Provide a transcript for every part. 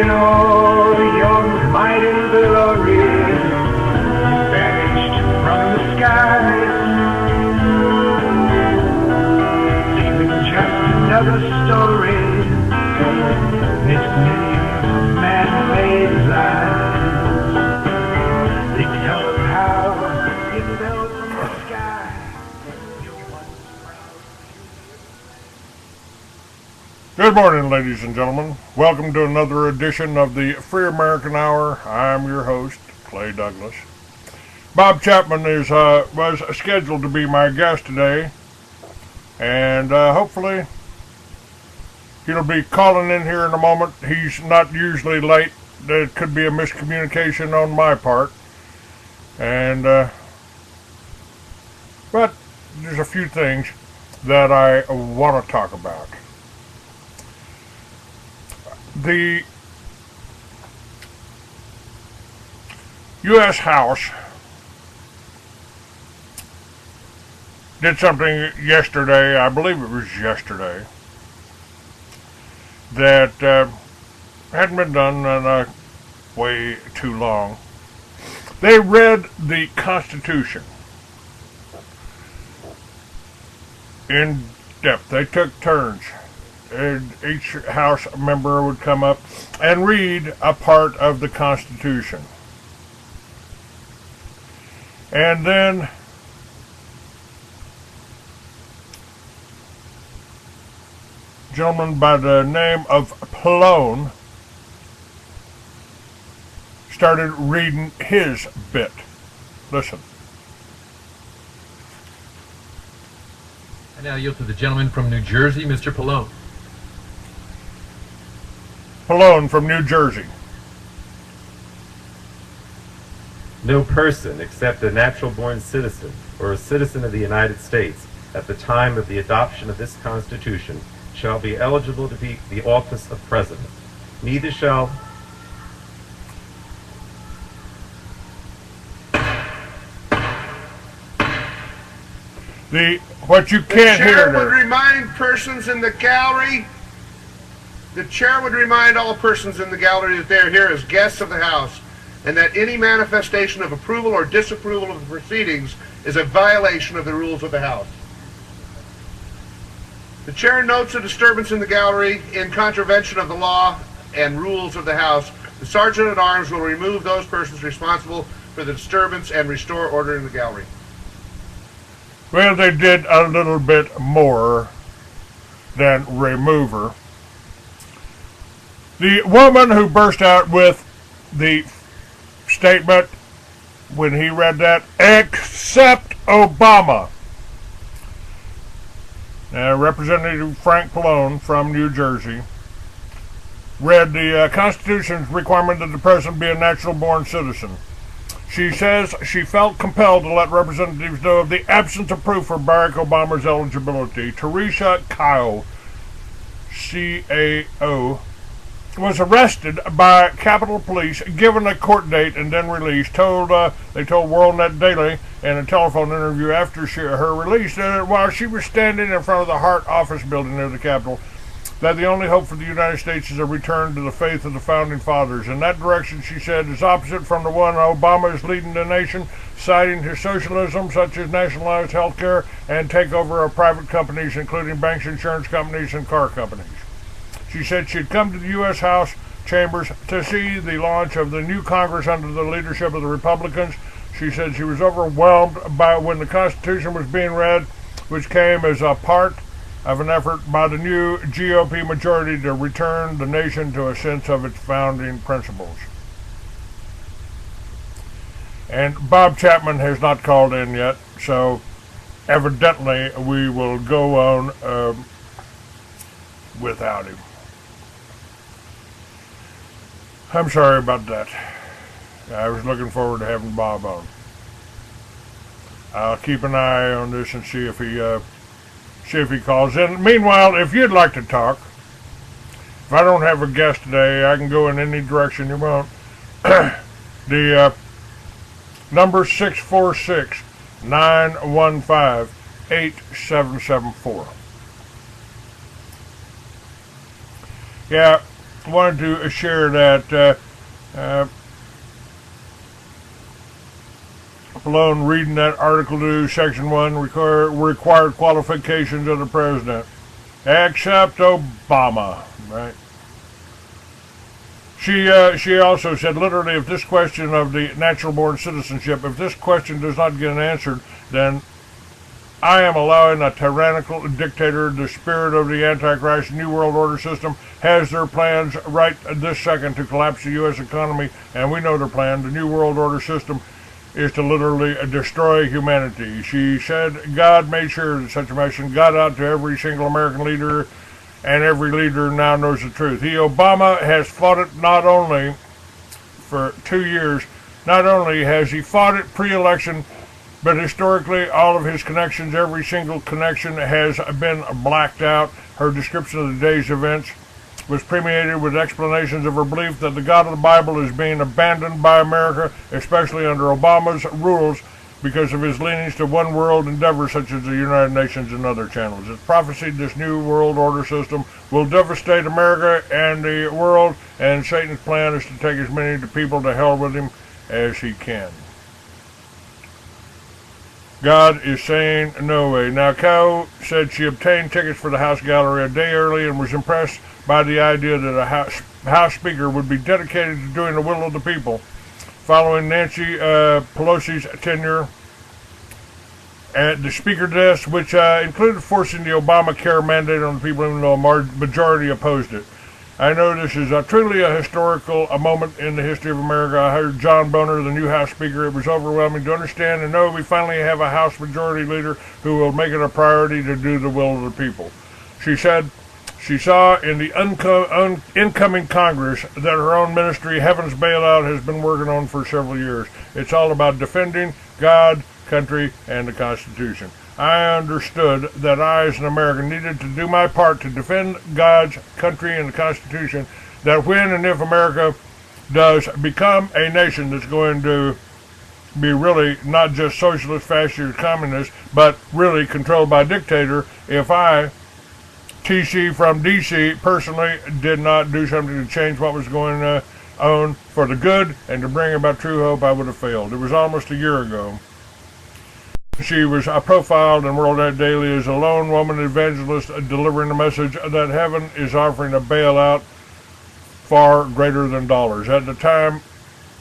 all your might and glory vanished from the skies, leaving just another story amidst millions of man-made lies. They tell of how you fell from the sky. Good morning, ladies and gentlemen. Welcome to another edition of the Free American Hour. I'm your host, Clay Douglas. Bob Chapman was scheduled to be my guest today, and hopefully he'll be calling in here in a moment. He's not usually late. There could be a miscommunication on my part, and but there's a few things that I want to talk about. The U.S. House did something yesterday, I believe it was yesterday, that hadn't been done in way too long. They read the Constitution in depth. They took turns. And each House member would come up and read a part of the Constitution. And then a gentleman by the name of Pallone started reading his bit. Listen. I now yield to the gentleman from New Jersey, Mr. Pallone. Pallone from New Jersey. No person except a natural-born citizen or a citizen of the United States at the time of the adoption of this Constitution shall be eligible to be the office of President. Neither shall what you can't hear chair there. would remind persons in the gallery, the chair would remind all persons in the gallery that they are here as guests of the House, and that any manifestation of approval or disapproval of the proceedings is a violation of the rules of the House. The chair notes a disturbance in the gallery in contravention of the law and rules of the House. The Sergeant at Arms will remove those persons responsible for the disturbance and restore order in the gallery. Well, they did a little bit more than remove her. The woman who burst out with the statement when he read that, except Obama. Representative Frank Pallone from New Jersey read the Constitution's requirement that the president be a natural-born citizen. She says she felt compelled to let representatives know of the absence of proof for Barack Obama's eligibility. Teresa Kyle, CAO, was arrested by Capitol Police, given a court date, and then released. They told WorldNet Daily in a telephone interview after her release while she was standing in front of the Hart Office building near the Capitol, that the only hope for the United States is a return to the faith of the Founding Fathers. In that direction, she said, is opposite from the one Obama is leading the nation, citing his socialism, such as nationalized health care and takeover of private companies, including banks, insurance companies, and car companies. She said she'd come to the U.S. House chambers to see the launch of the new Congress under the leadership of the Republicans. She said she was overwhelmed by when the Constitution was being read, which came as a part of an effort by the new GOP majority to return the nation to a sense of its founding principles. And Bob Chapman has not called in yet, so evidently we will go on without him. I'm sorry about that. I was looking forward to having Bob on. I'll keep an eye on this and see if he calls in. Meanwhile, if you'd like to talk, if I don't have a guest today, I can go in any direction you want. The number 646-915-8774. Yeah, wanted to share that alone reading that article to Section 1 required qualifications of the president, except Obama, right? She also said, literally, if this question of the natural-born citizenship, if this question does not get answered, then I am allowing a tyrannical dictator. The spirit of the Antichrist New World Order system has their plans right this second to collapse the U.S. economy, and we know their plan. The New World Order system is to literally destroy humanity. She said God made sure that such a mission got out to every single American leader, and every leader now knows the truth. Obama has fought it not only for 2 years, not only has he fought it pre-election, but historically all of his connections, every single connection has been blacked out. Her description of the day's events was permeated with explanations of her belief that the God of the Bible is being abandoned by America, especially under Obama's rules, because of his leanings to one world endeavors such as the United Nations and other channels. It's prophesied this new world order system will devastate America and the world, and Satan's plan is to take as many of the people to hell with him as he can. God is saying no way. Now, Cow said she obtained tickets for the House Gallery a day early and was impressed by the idea that a House Speaker would be dedicated to doing the will of the people. Following Nancy Pelosi's tenure at the Speaker desk, which included forcing the Obamacare mandate on the people, even though a majority opposed it. I know this is truly a historical moment in the history of America. I heard John Boehner, the new House Speaker. It was overwhelming to understand and know we finally have a House Majority Leader who will make it a priority to do the will of the people. She said she saw in the incoming Congress that her own ministry, Heaven's Bailout, has been working on for several years. It's all about defending God, country, and the Constitution. I understood that I, as an American, needed to do my part to defend God's country and the Constitution, that when and if America does become a nation that's going to be really not just socialist, fascist, communist, but really controlled by a dictator, if I, TC from DC, personally did not do something to change what was going on for the good and to bring about true hope, I would have failed. It was almost a year ago. She was profiled in World Net Daily as a lone woman evangelist delivering a message that heaven is offering a bailout far greater than dollars. At the time,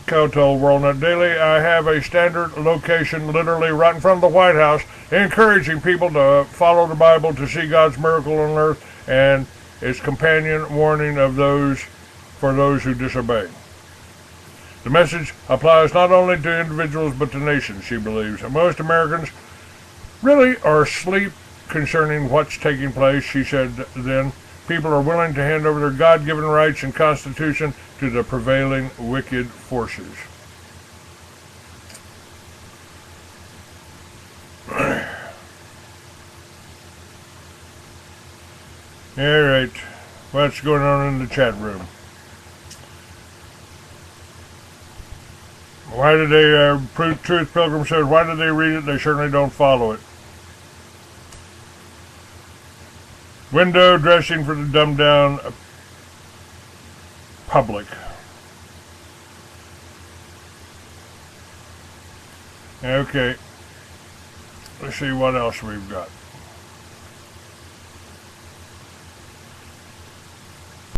Co told World Net Daily, I have a standard location literally right in front of the White House, encouraging people to follow the Bible to see God's miracle on earth and its companion warning of those for those who disobey. The message applies not only to individuals but to nations, she believes. Most Americans really are asleep concerning what's taking place, she said then. People are willing to hand over their God-given rights and Constitution to the prevailing wicked forces. All right, what's going on in the chat room? Why did they, Truth Pilgrim says, why did they read it? They certainly don't follow it. Window dressing for the dumbed down public. Okay. Let's see what else we've got.